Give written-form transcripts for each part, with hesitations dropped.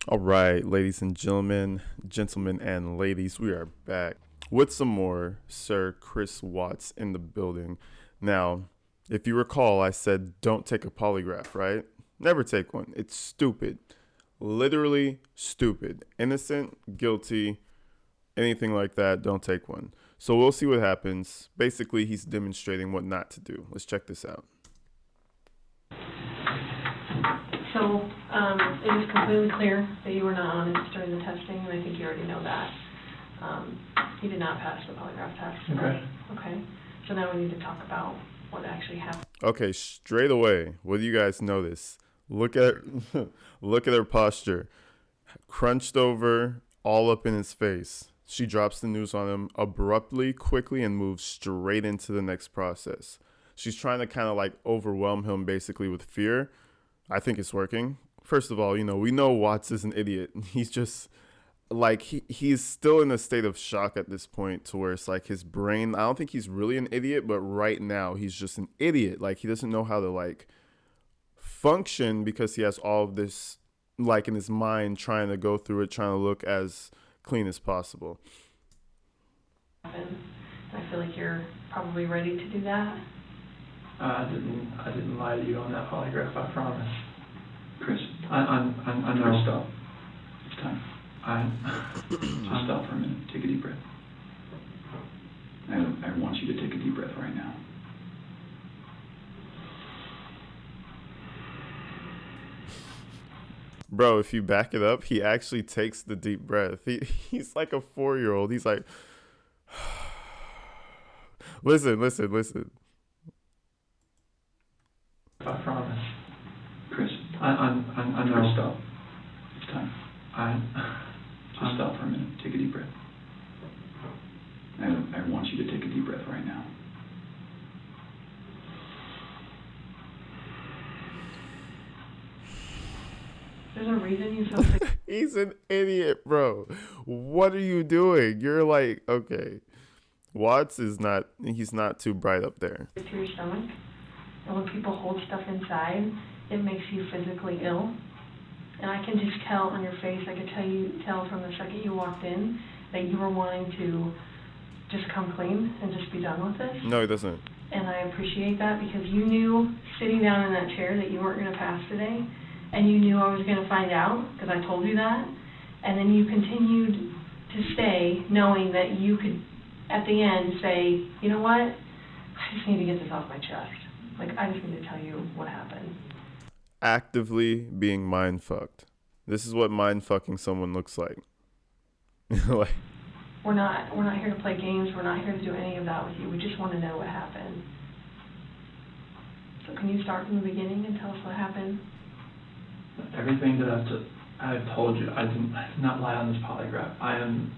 All right, ladies and gentlemen and ladies, we are back with some more Sir Chris Watts in the building. Now, if you recall, I said don't take a polygraph, right? Never take one. It's stupid. Literally stupid. Innocent, guilty, anything like that, don't take one. So we'll see what happens. Basically, he's demonstrating what not to do. Let's check this out. So, it was completely clear that you were not honest during the testing, and I think you already know that. You did not pass the polygraph test. Okay. Okay, so now we need to talk about what actually happened. Okay, straight away, what do you guys notice? Look at look at her posture. Crunched over, all up in his face. She drops the news on him abruptly, quickly, and moves straight into the next process. She's trying to kind of like overwhelm him basically with fear. I think it's working. First of all, we know Watts is an idiot. He's just like he's still in a state of shock at this point to where it's like his brain, I don't think he's really an idiot, but right now he's just an idiot. Like he doesn't know how to like function because he has all of this like in his mind trying to go through it, trying to look as clean as possible. And I feel like you're probably ready to do that. I didn't lie to you on that polygraph, I promise. Chris, I know. Chris, stop. It's time. Just Stop for a minute. Take a deep breath. I want you to take a deep breath right now. Bro, if you back it up, he actually takes the deep breath. He's like a 4-year-old. He's like, listen. I promise. Chris, I know. Chris, stop. It's time. Just I stop for a minute. Take a deep breath. I want you to take a deep breath right now. There's a reason you feel sick. he's an idiot, bro. What are you doing? You're like, okay. Watts he's not too bright up there. To your stomach, and when people hold stuff inside, it makes you physically ill. And I can just tell on your face, I could tell from the second you walked in that you were wanting to just come clean and just be done with this. No, he doesn't. And I appreciate that because you knew sitting down in that chair that you weren't going to pass today, and you knew I was going to find out because I told you that, and then you continued to stay knowing that you could, at the end, say, you know what, I just need to get this off my chest. Like, I just need to tell you what happened. Actively being mind fucked. This is what mind fucking someone looks like. Like, We're not here to play games. We're not here to do any of that with you. We just want to know what happened. So can you start from the beginning and tell us what happened? everything that I've told you. I did not lie on this polygraph. I don't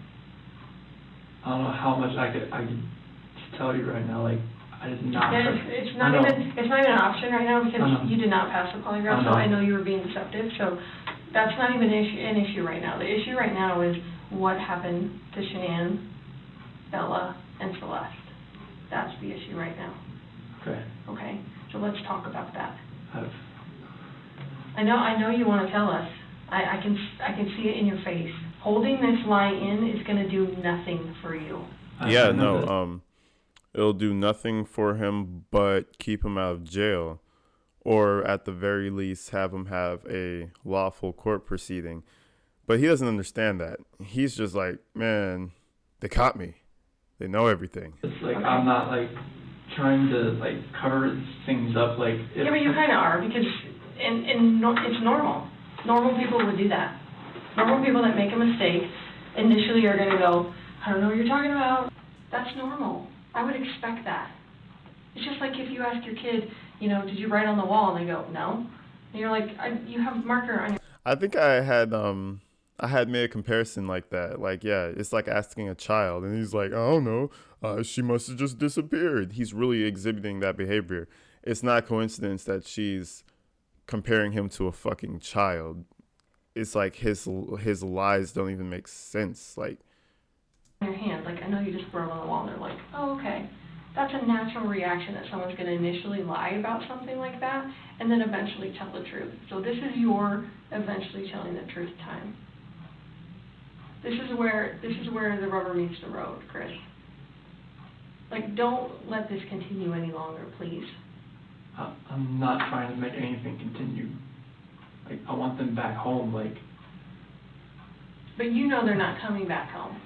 know how much I could tell you right now. Like, I did not. Yeah, it's not even an option right now because you did not pass the polygraph. So I know you were being deceptive. So that's not even an issue right now. The issue right now is what happened to Shanann, Bella, and Celeste. That's the issue right now. Okay. Okay. So let's talk about that. I've I know you want to tell us. I can see it in your face. Holding this lie in is going to do nothing for you. yeah, no, it'll do nothing for him but keep him out of jail, or at the very least have him have a lawful court proceeding. But he doesn't understand that. He's just like, man, they caught me. They know everything. It's like, Okay. I'm not like trying to like cover things up. Like, Yeah, but you kind of are because it's normal. Normal people would do that. Normal people that make a mistake initially are going to go, I don't know what you're talking about. That's normal. I would expect that. It's just like if you ask your kid, did you write on the wall? And they go, no. And you're like, you have marker on your... I think I had made a comparison like that. Like, yeah, it's like asking a child, and he's like, I don't know, she must have just disappeared. He's really exhibiting that behavior. It's not a coincidence that she's comparing him to a fucking child. It's like his lies don't even make sense. Like, your hand. Like, I know you just wrote on the wall, and they're like, oh, okay. That's a natural reaction that someone's gonna initially lie about something like that, and then eventually tell the truth. So this is your eventually telling the truth time. This is where the rubber meets the road, Chris. Like, don't let this continue any longer, please. I'm not trying to make anything continue. Like, I want them back home, like. But you know they're not coming back home.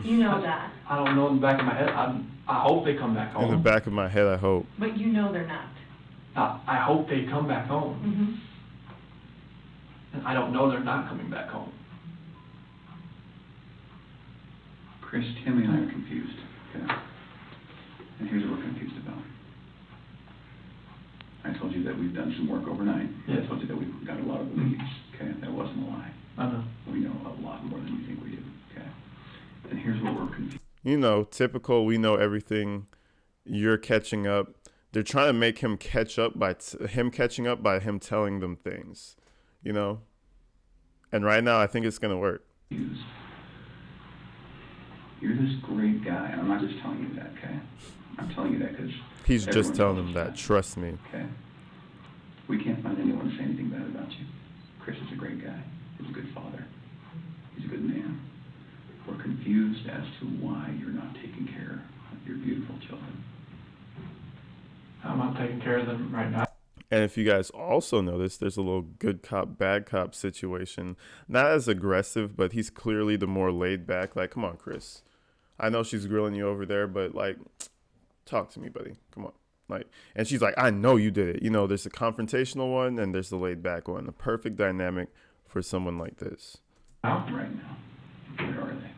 You know that. I don't know in the back of my head. I hope they come back home. In the back of my head, I hope. But you know they're not. I hope they come back home. Mm-hmm. And I don't know they're not coming back home. Chris, Tammy and I are confused, okay? And here's what we're confused about. I told you that we've done some work overnight. Yes. I told you that we've got a lot of the leads, okay? That wasn't a lie. I know. We know a lot more than you think we do, okay? And here's what we're confused. You know, typical, we know everything. You're catching up. They're trying to make him catch up by him catching up by him telling them things, you know? And right now, I think it's going to work. You're this great guy, and I'm not just telling you that, okay? I'm telling you that because He's just telling them that. Trust me. Okay? We can't find anyone to say anything bad about you. Chris is a great guy. He's a good father. He's a good man. We're confused as to why you're not taking care of your beautiful children. I'm not taking care of them right now. And if you guys also notice, there's a little good cop, bad cop situation. Not as aggressive, but he's clearly the more laid back. Like, come on, Chris. I know she's grilling you over there, but like, talk to me, buddy. Come on. Like, and she's like, I know you did it. You know, there's a confrontational one and there's the laid back one. The perfect dynamic for someone like this. Out right now. Where are they?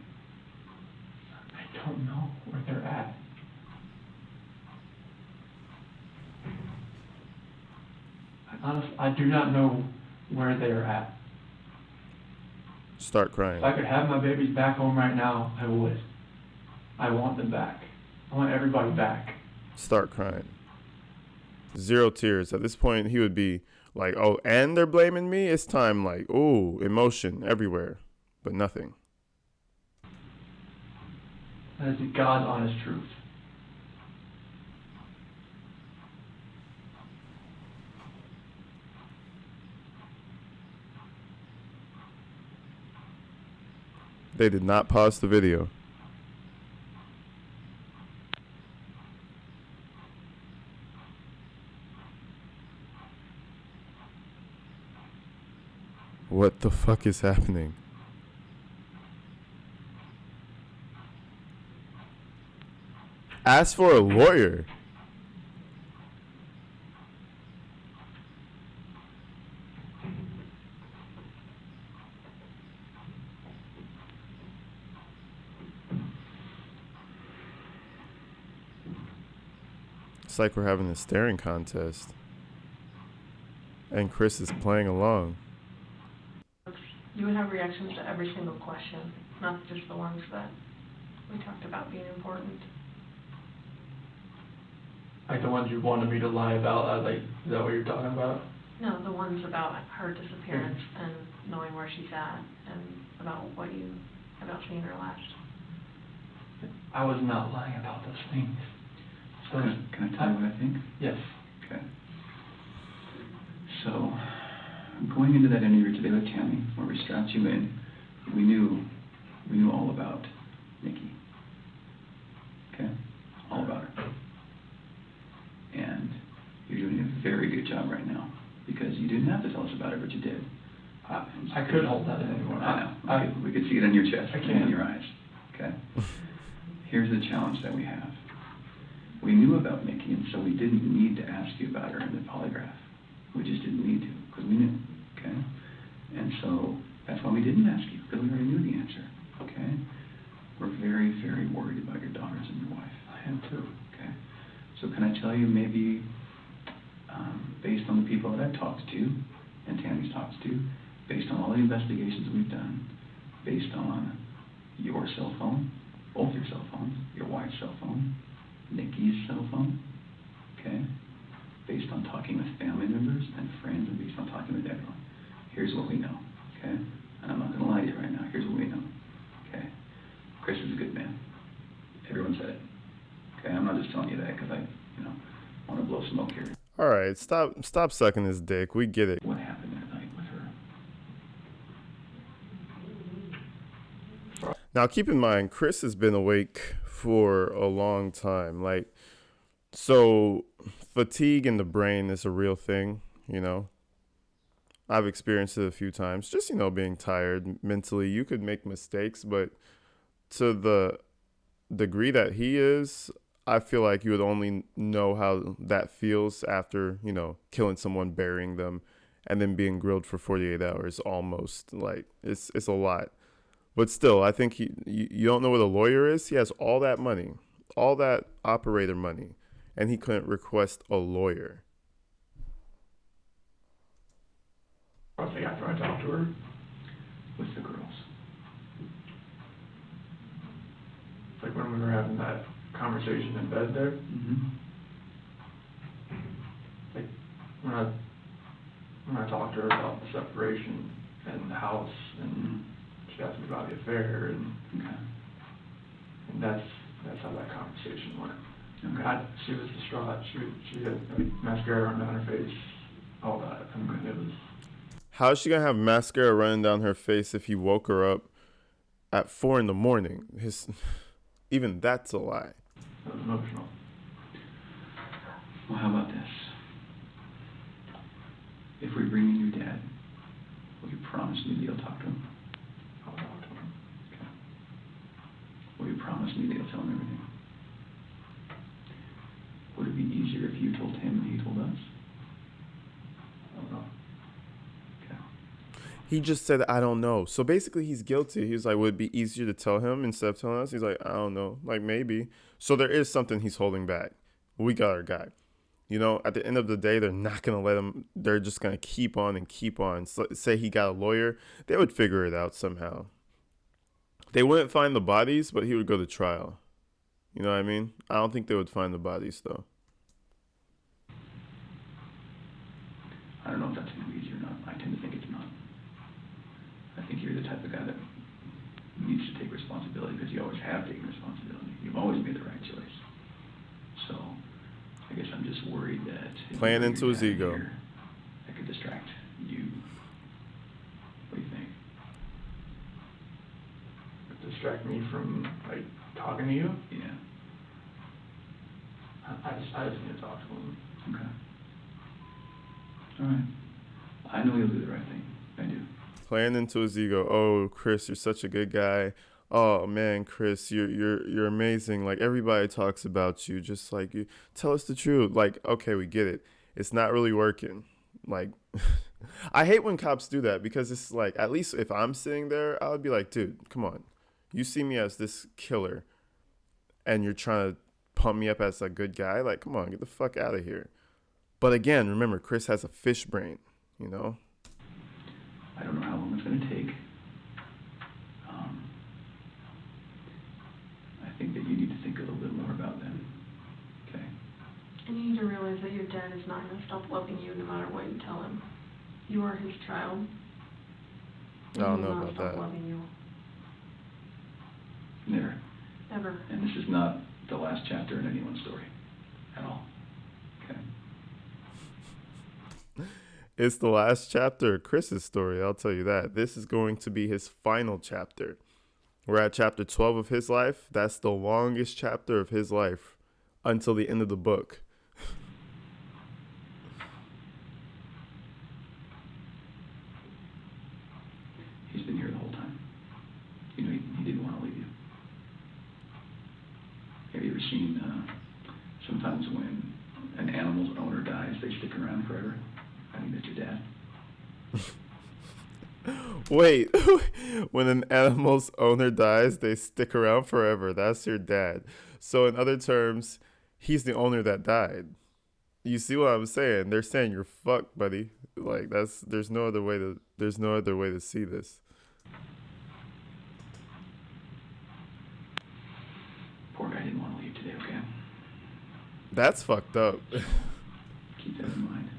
I don't know where they're at. Honestly, I do not know where they are at. Start crying. If I could have my babies back home right now, I would. I want them back. I want everybody back. Start crying. 0 tears. At this point, he would be like, oh, and they're blaming me? It's time, like, ooh, emotion everywhere, but nothing. That is the God's honest truth. They did not pause the video. What the fuck is happening? Ask for a lawyer. It's like we're having a staring contest. And Chris is playing along. You would have reactions to every single question, not just the ones that we talked about being important. Like the ones you wanted me to lie about, like, is that what you're talking about? No, the ones about her disappearance and knowing where she's at and about seeing her last. I was not lying about those things. So, Can I tell you what I think? Yes. Okay. So, going into that interview today with Tammy, where we strapped you in, we knew all about Nikki. Okay? All about her. And you're doing a very good job right now, because you didn't have to tell us about it, but you did. I could hold that in anymore. I know. We could see it on your chest. I And can. in your eyes. Okay? Here's the challenge that we have. We knew about Nikki, and so we didn't need to ask you about her in the polygraph. We just didn't need to, because we knew, okay? And so that's why we didn't ask you, because we already knew the answer, okay? We're very, very worried about your daughters and your wife. I am too. Okay? So can I tell you maybe, based on the people that I've talked to, and Tammy's talked to, based on all the investigations we've done, based on your cell phone, both your cell phones, your wife's cell phone, Nikki's cell phone, okay? Based on talking with family members and friends and based on talking with everyone. Here's what we know, okay? And I'm not gonna lie to you right now, here's what we know, okay? Chris is a good man. Everyone said it, okay? I'm not just telling right, stop sucking his dick. We get it. What happened that night with her? Now, keep in mind, Chris has been awake for a long time. Like, so fatigue in the brain is a real thing, you know. I've experienced it a few times. Just, you know, being tired mentally. You could make mistakes, but to the degree that he is, I feel like you would only know how that feels after, you know, killing someone, burying them, and then being grilled for 48 hours almost. Like, it's a lot. But still, I think you don't know what a lawyer is. He has all that money, all that operator money, and he couldn't request a lawyer. I think after I talked to her, With the girls. it's like when we were having that conversation in bed there, Mm-hmm. like when I talked to her about the separation and the house, and she asked me about the affair, and Okay. that's how that conversation went. Okay. She was distraught. She had like, mascara running down her face, all that. I mean, it was. How's she gonna have mascara running down her face if he woke her up at 4 a.m? Even that's a lie. It was emotional. Well, how about this? If we bring in your dad, will you promise me that you'll talk to him? I'll talk to him. Okay. Will you promise me that you'll tell him everything? Would it be easier if you told him and he told us? I don't know. Okay. He just said, I don't know. So basically, he's guilty. He's like, would it be easier to tell him instead of telling us? He's like, I don't know. Like, maybe. So there is something he's holding back. We got our guy. You know, at the end of the day, they're not going to let him. They're just going to keep on and keep on. So, say he got a lawyer, they would figure it out somehow. They wouldn't find the bodies, but he would go to trial. You know what I mean? I don't think they would find the bodies, though. I don't know if that's going to be easy or not. I tend to think it's not. I think you're the type of guy that needs to take responsibility because you always have taken responsibility. You've always made the right choice. So, I guess I'm just worried that if Playing you into bring his your dad ego. here, that could distract you. What do you think? Distract me from like talking to you. Yeah. I just need to talk to him. Okay. All right. I know you'll do the right thing. I do. Playing into his ego. Oh, Chris, you're such a good guy. Oh man, Chris, you're amazing. Like everybody talks about you. Just like you tell us the truth. Like, okay, we get it. It's not really working. Like I hate when cops do that because it's like, at least if I'm sitting there, I would be like, dude, come on. You see me as this killer and you're trying to pump me up as a good guy. Like, come on, get the fuck out of here. But again, remember, Chris has a fish brain, you know? I don't know how long it's going to take. I think that you need to think a little bit more about them. Okay? And you need to realize that your dad is not going to stop loving you no matter what you tell him. You are his child. I don't He know will not about stop that. loving you. Never. Ever. And this is not the last chapter in anyone's story at all. Okay? It's the last chapter of Chris's story, I'll tell you that. This is going to be his final chapter. We're at chapter 12 of his life. That's the longest chapter of his life until the end of the book. He's been here the whole time. You know, he didn't want to leave you. Have you ever seen, sometimes when an animal's owner dies, they stick around forever? I think that's your dad. Wait, when an animal's owner dies, they stick around forever. That's your dad. So in other terms, he's the owner that died. You see what I'm saying? They're saying you're fucked, buddy. Like there's no other way to see this. Poor guy didn't want to leave today, okay? That's fucked up. Keep that in mind.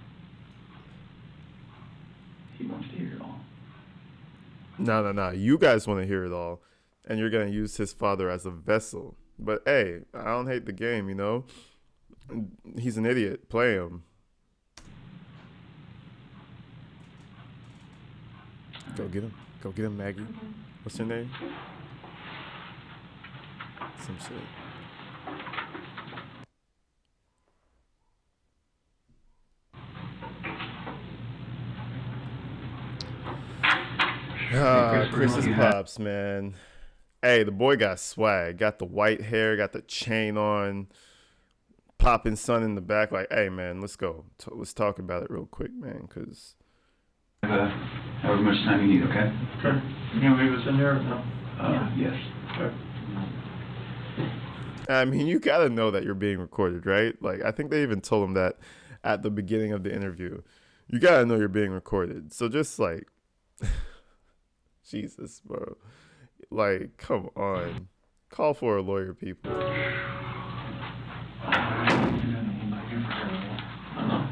He wants to hear it all. No. You guys want to hear it all, and you're gonna use his father as a vessel. But hey, I don't hate the game, you know. He's an idiot. Play him. Go get him. Go get him, Maggie. What's her name? Some shit. Chris's pops, man. Hey, the boy got swag. Got the white hair, got the chain on, popping sun in the back. Like, hey, man, let's go. Let's talk about it real quick, man, because... however much time you need, okay? Sure. You gonna leave us in here or no? Yes. Sure. I mean, you got to know that you're being recorded, right? Like, I think they even told him that at the beginning of the interview. You got to know you're being recorded. So just, like... Jesus, bro. Like, come on. Call for a lawyer, people. I know.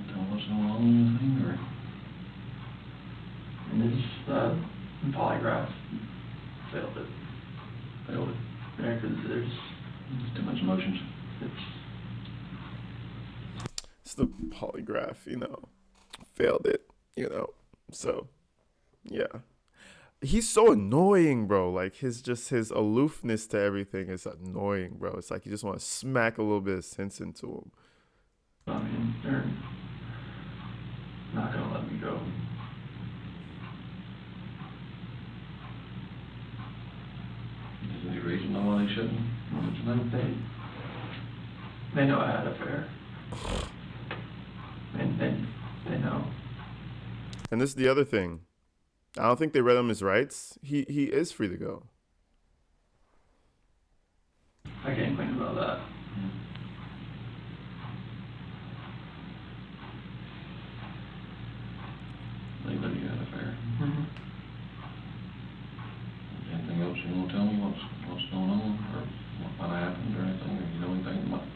Tell what's going on with the thing, or? And this polygraph failed it. Failed it. Yeah, 'cause there's Too much emotions. It's the polygraph, you know. Failed it, you know. So, yeah. He's so annoying, bro. Like, his aloofness to everything is annoying, bro. It's like you just want to smack a little bit of sense into him. I mean, they're not gonna let me go. Is there any reason why they shouldn't? They know I had an affair. And they know. And this is the other thing. I don't think they read him his rights. He is free to go. I can't complain about that. They know you had an affair. Mm-hmm. Anything else you want to tell me? What's going on, or what might have happened, or anything? Or you know anything about?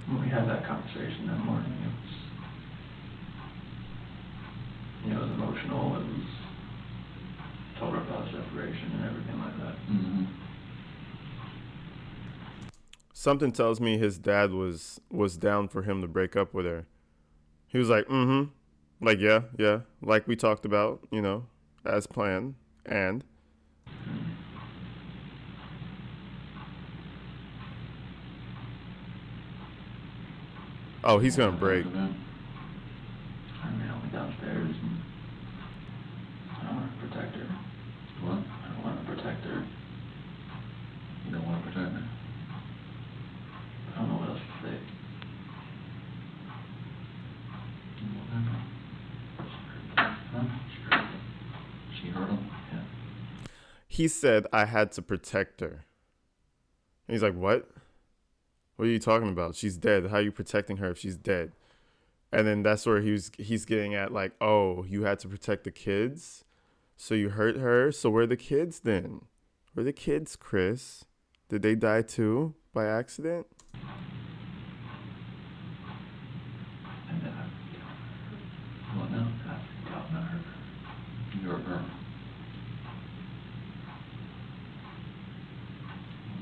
When we had that conversation that morning, it was emotional. It was told her about separation and everything like that. Mm-hmm. Something tells me his dad was down for him to break up with her. He was like, like, yeah, like we talked about, you know, as planned, and... Oh, he's gonna break. I mean, I went downstairs and I don't want to protect her. What? I don't want to protect her. You don't want to protect her? I don't know what else to say. What happened? Huh? She hurt him? Yeah. He said I had to protect her. And he's like, what? What are you talking about? She's dead. How are you protecting her if she's dead? And then that's where he's getting at, like, oh, you had to protect the kids? So you hurt her? So where are the kids then? Where are the kids, Chris? Did they die too by accident? And then What now? I doubt not her. You hurt her.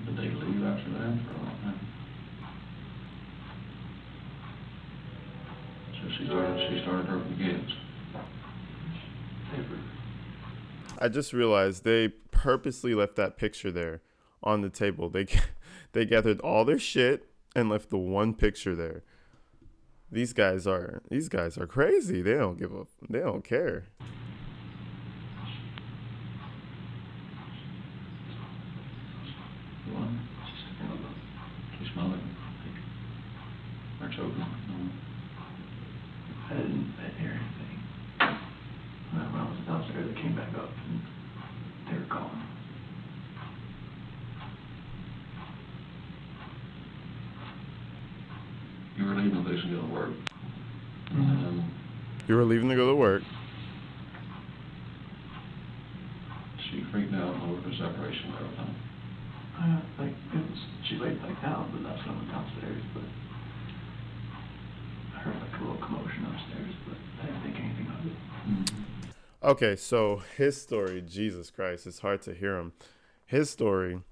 Did they leave after that, or what? So she started hurting kids. I just realized they purposely left that picture there on the table. They gathered all their shit and left the one picture there. These guys are crazy. They don't care. You want? She smelled it. Or choking. No. I didn't hear anything. When I was downstairs, I came back up and they were calling. You were leaving this and go to work. Mm-hmm. You were leaving to go to work. She freaked out over the separation and everything. She laid back down, but that's when I went downstairs, but I heard like a little commotion upstairs, but I didn't think anything of it. Mm-hmm. Okay, so his story, Jesus Christ, it's hard to hear him. His story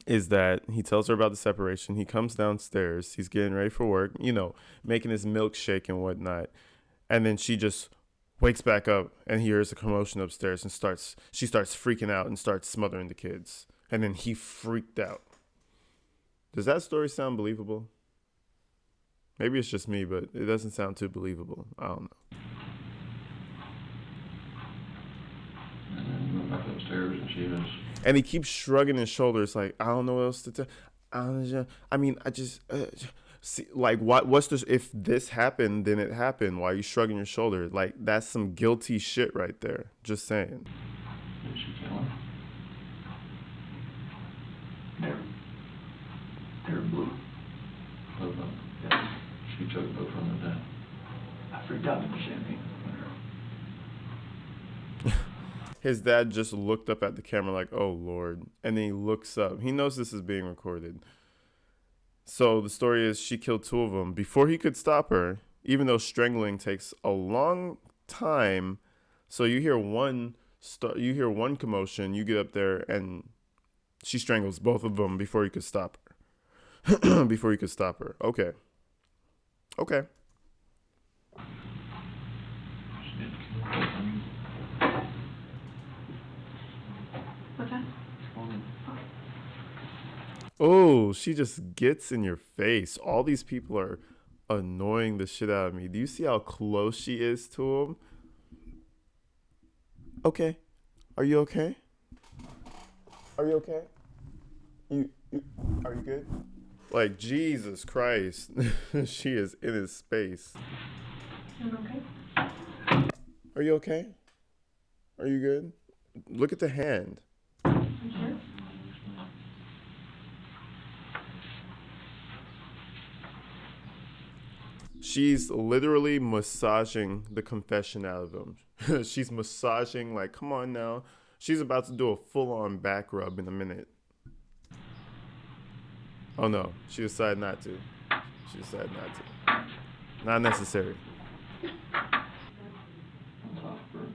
is that he tells her about the separation. He comes downstairs. He's getting ready for work, making his milkshake and whatnot. And then she just wakes back up and hears a commotion upstairs and she starts freaking out and starts smothering the kids. And then he freaked out. Does that story sound believable? Maybe it's just me, but it doesn't sound too believable. I don't know. And then we went back upstairs and she was, And he keeps shrugging his shoulders like, I don't know what else to tell. I mean, I just see, like, what's this? If this happened, then it happened. Why are you shrugging your shoulders? Like, that's some guilty shit right there. Just saying. did she kill him? They're blue. Both of them. Yes. She took both of them to death. I freaked out with the champagne. His dad just looked up at the camera like, oh, Lord. And then he looks up. He knows this is being recorded. So the story is she killed two of them before he could stop her, even though strangling takes a long time. So you hear one commotion, you get up there, and she strangles both of them before he could stop her. Before he could stop her. Okay. She did kill both of them. What's that? Oh, she just gets in your face. All these people are annoying the shit out of me. Do you see how close she is to him? Okay. Are you okay? Are you okay? Are you good? Like, Jesus Christ. She is in his space. You okay? Are you okay? Are you good? Look at the hand. You sure? She's literally massaging the confession out of him. She's massaging, like, come on now. She's about to do a full-on back rub in a minute. Oh no, she decided not to. She decided not to. Not necessary. On top of her.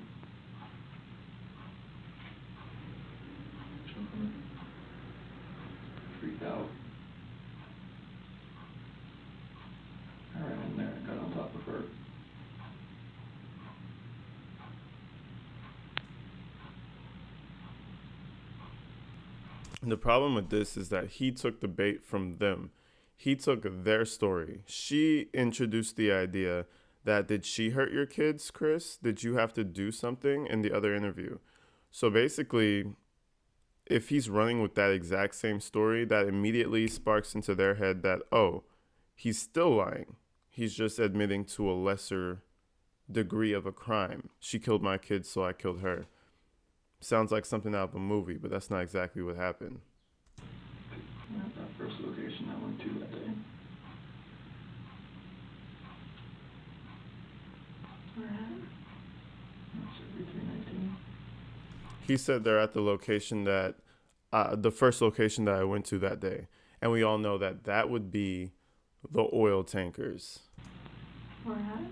Freaked out. I ran in there and got on top of her. And the problem with this is that he took the bait from them. He took their story. She introduced the idea that, did she hurt your kids, Chris? Did you have to do something in the other interview? So basically, if he's running with that exact same story, that immediately sparks into their head that, oh, he's still lying. He's just admitting to a lesser degree of a crime. She killed my kids, so I killed her. Sounds like something out of a movie, but that's not exactly what happened. Not that first location I went to that day. Where at? That's every 319. He said they're at the location that, the first location that I went to that day. And we all know that that would be the oil tankers. Where at?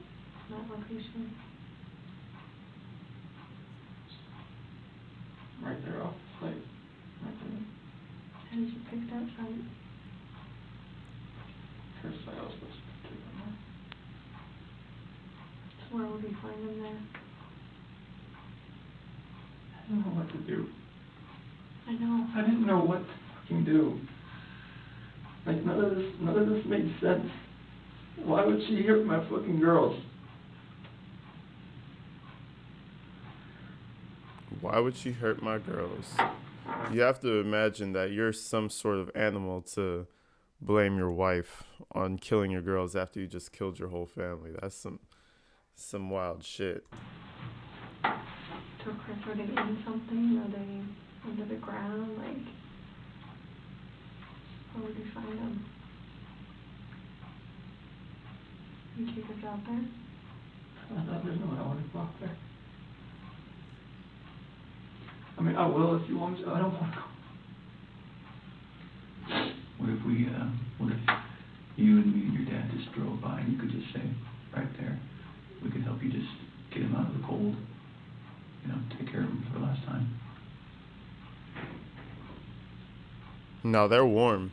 That location. Right there off the site. Right there. And you picked up from, First site I was supposed to take them on. so where would we find them there? I didn't know what to do. I know. I didn't know what to fucking do. Like, none of this made sense. Why would she hurt my fucking girls? Why would she hurt my girls? You have to imagine that you're some sort of animal to blame your wife on killing your girls after you just killed your whole family. That's some wild shit. So Chris, are they in something? Are they under the ground? Like, where would you find them? You take us out there? There's no way I want to go out there. I mean, I will if you want me to. I don't want to go. What if you and me and your dad just drove by and you could just say, right there, we could help you just get him out of the cold, take care of him for the last time. Now they're warm.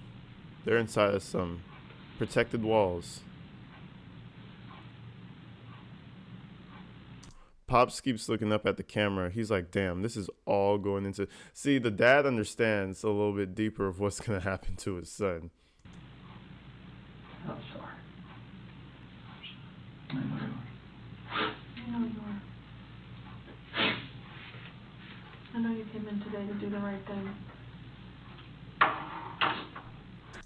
They're inside of some protected walls. Pops keeps looking up at the camera. He's like, damn, this is all going into... See, the dad understands a little bit deeper of what's going to happen to his son. I'm sorry. I know you are. I know you are. I know you came in today to do the right thing.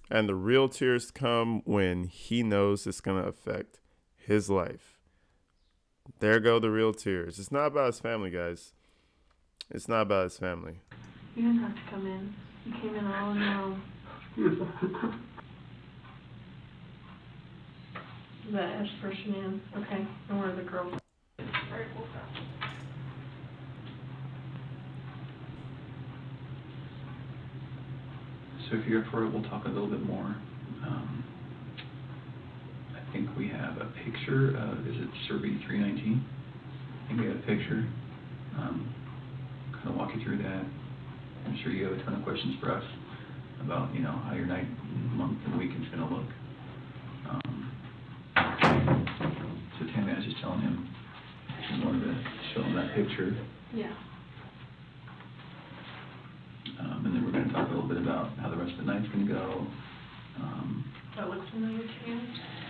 And the real tears come when he knows it's going to affect his life. There go the real tears. It's not about his family, guys. It's not about his family. You didn't have to come in. You came in all on your own. Is that S for Shanann? Okay. And where are the girls? Alright, we'll go. So if you're up for it, we'll talk a little bit more. I think we have a picture of, is it Survey 319? I think we have a picture. Kind of walk you through that. I'm sure you have a ton of questions for us about, you know, how your night, month, and weekend's gonna look. So Tammy, I was just telling him, I wanted to show him that picture. Yeah. And then we're gonna talk a little bit about how the rest of the night's gonna go. That looks familiar to you?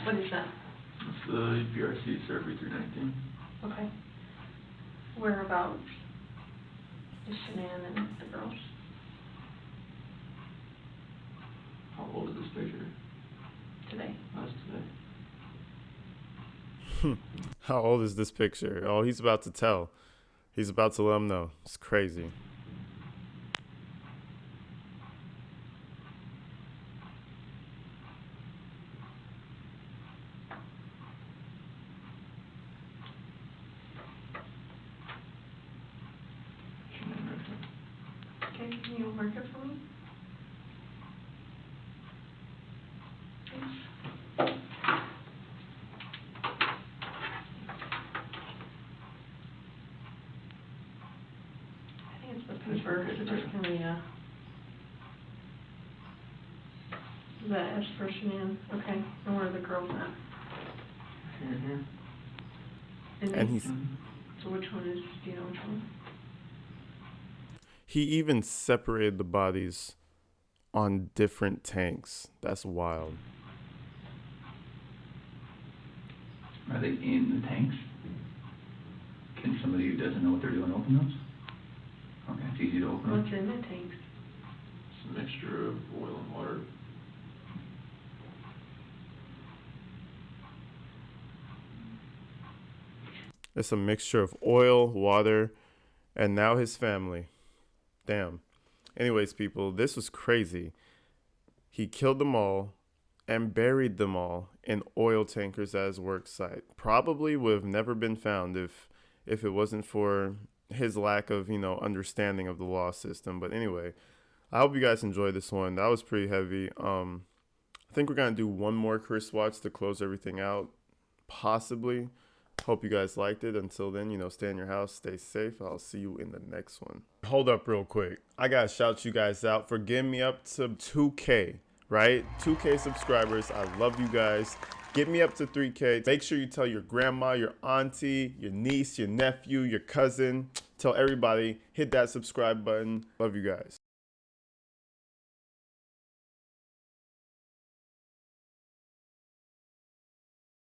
What is that? It's the PRC Survey 319. Okay. Whereabouts is Shanann and the girls? How old is this picture? Today. That's today. How old is this picture? Oh, he's about to tell. He's about to let him know. It's crazy. Okay, can you mark it for me? Please. I think it's the paper, it's just kind of, yeah. Is that S for Shanann? Okay, and where are the girls at? Here. And he's... So which one is, do you know which one? He even separated the bodies on different tanks. That's wild. Are they in the tanks? Can somebody who doesn't know what they're doing open those? Okay, it's easy to open What's them. in the tanks? It's a mixture of oil and water. It's a mixture of oil, water, and now his family. Damn. Anyways, people, this was crazy. He killed them all and buried them all in oil tankers at his work site. Probably would have never been found if it wasn't for his lack of, you know, understanding of the law system. But anyway, I hope you guys enjoyed this one. That was pretty heavy. I think we're going to do one more Chris Watch to close everything out, possibly. Hope you guys liked it. Until then, you know, stay in your house, stay safe. I'll see you in the next one. Hold up real quick. I got to shout you guys out for getting me up to 2K, right? 2K subscribers. I love you guys. Get me up to 3K. Make sure you tell your grandma, your auntie, your niece, your nephew, your cousin. Tell everybody, hit that subscribe button. Love you guys.